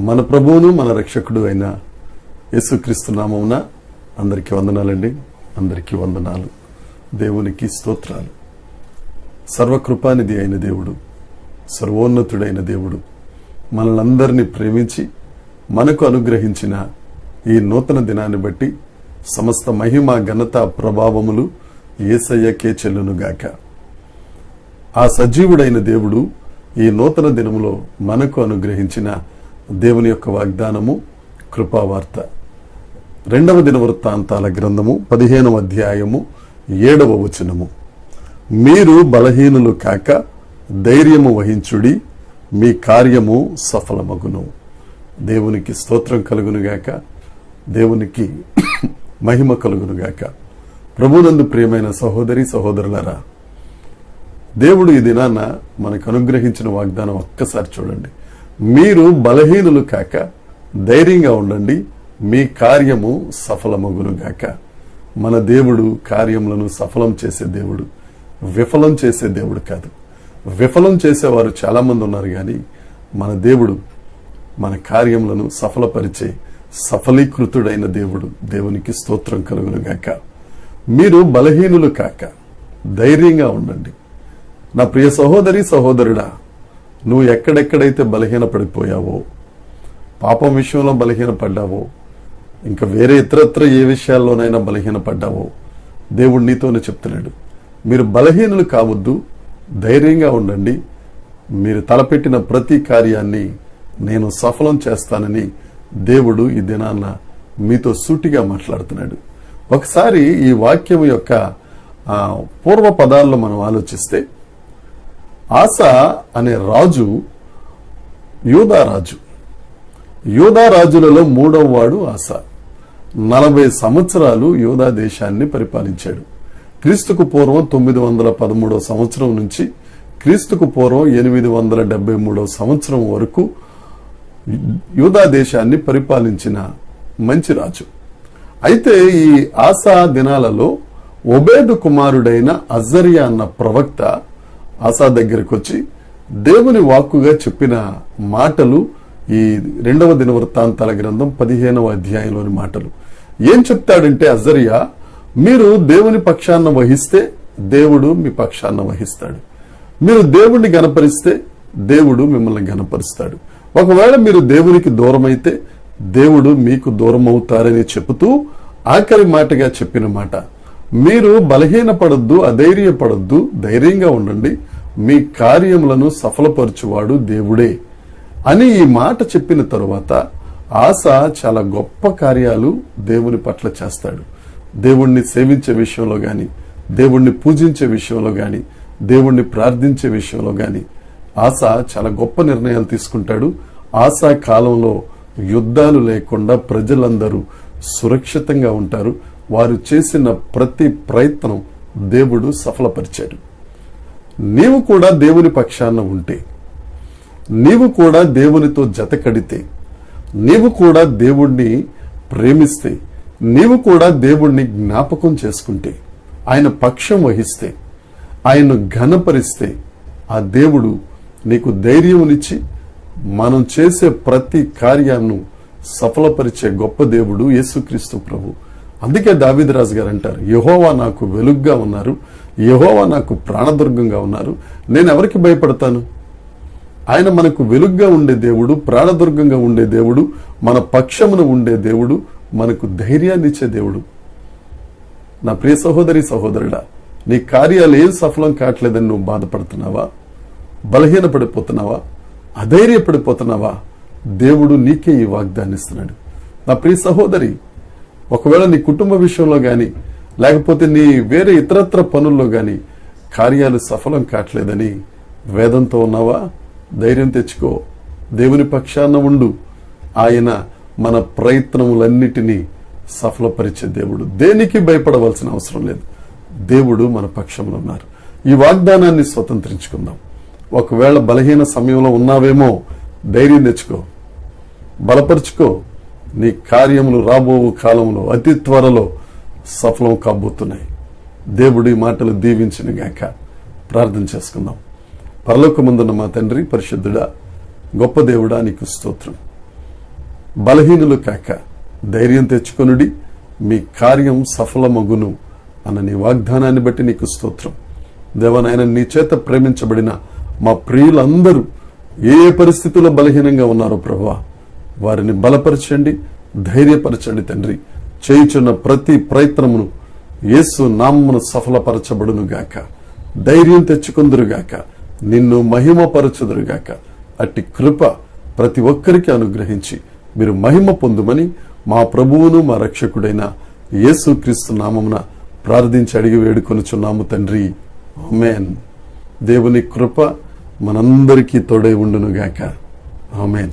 మన ప్రభువును మన రక్షకుడు అయిన యేసుక్రీస్తు నామమున అందరికీ వందనాలండి. అందరికీ వందనాలు. దేవునికి స్తోత్రాలు. సర్వకృపానిధి అయిన దేవుడు, సర్వోన్నతుడైన దేవుడు మనలందరినీ ప్రేమించి మనకు అనుగ్రహించిన ఈ నూతన దినాన్ని బట్టి సమస్త మహిమ ఘనత ప్రభావములు యేసయ్యకే చెల్లునుగాక. ఆ సజీవుడైన దేవుడు ఈ నూతన దినములో మనకు అనుగ్రహించిన దేవుని యొక్క వాగ్దానము కృపావార్త. 2వ దినవృత్తాంతాల గ్రంథము 15వ అధ్యాయము 7వ వచనము. మీరు బలహీనులు కాక ధైర్యము వహించుడి, మీ కార్యము సఫలమగును. దేవునికి స్తోత్రం కలుగునుగాక. దేవునికి మహిమ కలుగునుగాక. ప్రభునందు ప్రియమైన సహోదరి సహోదరులారా, దేవుడు ఈ దినాన మనకు అనుగ్రహించిన వాగ్దానం ఒక్కసారి చూడండి. మీరు బలహీనులు కాక ధైర్యంగా ఉండండి, మీ కార్యము సఫలమగునుగాక. మన దేవుడు కార్యములను సఫలం చేసే దేవుడు, విఫలం చేసే దేవుడు కాదు. విఫలం చేసేవారు చాలా మంది ఉన్నారు, కానీ మన దేవుడు మన కార్యములను సఫలపరిచే సఫలీకృతుడైన దేవుడు. దేవునికి స్తోత్రం కలుగునుగాక. మీరు బలహీనులు కాక ధైర్యంగా ఉండండి. నా ప్రియ సహోదరి సహోదరుడా, నువ్వు ఎక్కడెక్కడైతే బలహీన పడిపోయావో, పాపం విషయంలో బలహీన పడ్డావో, ఇంకా వేరే ఇతరత్ర ఏ విషయాల్లోనైనా బలహీన పడ్డావో, దేవుడు నీతోనే చెప్తున్నాడు, మీరు బలహీనులు కావద్దు, ధైర్యంగా ఉండండి. మీరు తలపెట్టిన ప్రతి కార్యాన్ని నేను సఫలం చేస్తానని దేవుడు ఈ దినాన మీతో సూటిగా మాట్లాడుతున్నాడు. ఒకసారి ఈ వాక్యం యొక్క పూర్వ పదాల్లో మనం ఆలోచిస్తే, ఆస అనే రాజు యూదారాజు. యూదారాజులలో 3వ వాడు ఆస. 40 సంవత్సరాలు యూదా దేశాన్ని పరిపాలించాడు. క్రీస్తుకు పూర్వం 913వ సంవత్సరం నుంచి క్రీస్తుకు పూర్వం 873వ సంవత్సరం వరకు యూదా దేశాన్ని పరిపాలించిన మంచి రాజు. అయితే ఈ ఆసా దినాలలో ఒబేదు కుమారుడైన అజర్యా అన్న ప్రవక్త ఆసా దగ్గరకు వచ్చి దేవుని వాక్కుగా చెప్పిన మాటలు ఈ 2వ దినవృత్తాంతాల గ్రంథం 15వ అధ్యాయంలోని మాటలు. ఏం చెప్తాడంటే, అజర్యా, మీరు దేవుని పక్షాన వహిస్తే దేవుడు మీ పక్షాన వహిస్తాడు. మీరు దేవుణ్ణి గణపరిస్తే దేవుడు మిమ్మల్ని గణపరుస్తాడు. ఒకవేళ మీరు దేవునికి దూరమైతే దేవుడు మీకు దూరం అవుతారని చెబుతూ ఆఖరి మాటగా చెప్పిన మాట, మీరు బలహీనపడొద్దు, అధైర్యపడొద్దు, ధైర్యంగా ఉండండి, మీ కార్యములను సఫలపరచువాడు దేవుడే అని ఈ మాట చెప్పిన తరువాత ఆస చాలా గొప్ప కార్యాలు దేవుని పట్ల చేస్తాడు. దేవుణ్ణి సేవించే విషయంలో గాని, దేవుణ్ణి పూజించే విషయంలో గాని, దేవుణ్ణి ప్రార్థించే విషయంలో గాని ఆస చాలా గొప్ప నిర్ణయాలు తీసుకుంటాడు. ఆస కాలంలో యుద్ధాలు లేకుండా ప్రజలందరూ సురక్షితంగా ఉంటారు. వారు చేసిన ప్రతి ప్రయత్నం దేవుడు సఫలపరిచాడు. నీవు కూడా దేవుని పక్షాన ఉంటే, నీవు కూడా దేవునితో జత కడితే, నీవు కూడా దేవుణ్ణి ప్రేమిస్తే, నీవు కూడా దేవుణ్ణి జ్ఞాపకం చేసుకుంటే, ఆయన పక్షం వహిస్తే, ఆయన్ను ఘనపరిస్తే, ఆ దేవుడు నీకు ధైర్యమునిచ్చి మనం చేసే ప్రతి కార్యాన్ని సఫలపరిచే గొప్ప దేవుడు యేసుక్రీస్తు ప్రభు. అందుకే దావీదు రాజు గారు అంటారు, యెహోవా నాకు వెలుగ్గా ఉన్నారు, యెహోవా నాకు ప్రాణదుర్గంగా ఉన్నారు, నేను ఎవరికి భయపడతాను? ఆయన మనకు వెలుగ్గా ఉండే దేవుడు, ప్రాణదుర్గంగా ఉండే దేవుడు, మన పక్షమున ఉండే దేవుడు, మనకు ధైర్యాన్ని ఇచ్చే దేవుడు. నా ప్రియ సహోదరి సహోదరుడా, నీ కార్యాలు ఏం సఫలం కావట్లేదని నువ్వు బాధపడుతున్నావా? బలహీన పడిపోతున్నావా? అధైర్యపడిపోతున్నావా? దేవుడు నీకే ఈ వాగ్దాన్ని ఇస్తున్నాడు. నా ప్రియ సహోదరి, ఒకవేళ నీ కుటుంబ విషయంలో గాని, లేకపోతే నీ వేరే ఇతరత్ర పనుల్లో గాని కార్యాలు సఫలం కావట్లేదని వేదంతో ఉన్నావా? ధైర్యం తెచ్చుకో, దేవుని పక్షాన ఉండు. ఆయన మన ప్రయత్నములన్నిటినీ సఫలపరిచే దేవుడు. దేనికి భయపడవలసిన అవసరం లేదు. దేవుడు మన పక్షంలో ఉన్నారు. ఈ వాగ్దానాన్ని స్వతంత్రించుకుందాం. ఒకవేళ బలహీన సమయంలో ఉన్నావేమో, ధైర్యం తెచ్చుకో, బలపరుచుకో. నీ కార్యములు రాబో కాలంలో అతి త్వరలో సఫలం కాబోతున్నాయి. దేవుడి మాటలు దీవించిన గాక. ప్రార్థన చేసుకుందాం. పరలోకమందున్న మా తండ్రి, పరిశుద్ధుడా, గొప్ప దేవుడా, నీకు స్తోత్రం. బలహీనులు కాక ధైర్యం తెచ్చుకొనుడి, మీ కార్యం సఫలమగును అన్న నీ వాగ్దానాన్ని బట్టి నీకు స్తోత్రం. దేవనాయన, నీ చేత ప్రేమించబడిన మా ప్రియులందరూ ఏ పరిస్థితుల్లో బలహీనంగా ఉన్నారో ప్రభువా, వారిని బలపరచండి, ధైర్యపరచండి తండ్రి. చేయుచున్న ప్రతి ప్రయత్నమును యేసు నామమున సఫలపరచబడును గాక. ధైర్యం తెచ్చుకుందురుగాక, నిన్ను మహిమపరచుదురుగాక. అట్టి కృప ప్రతి ఒక్కరికి అనుగ్రహించి మీరు మహిమ పొందుమని మా ప్రభువును మా రక్షకుడైన యేసుక్రీస్తు నామమున ప్రార్థించి అడిగి వేడుకొనుచున్నాము తండ్రి. ఆమేన్. దేవుని కృప మనందరికీ తోడై ఉండునుగాక. ఆమేన్.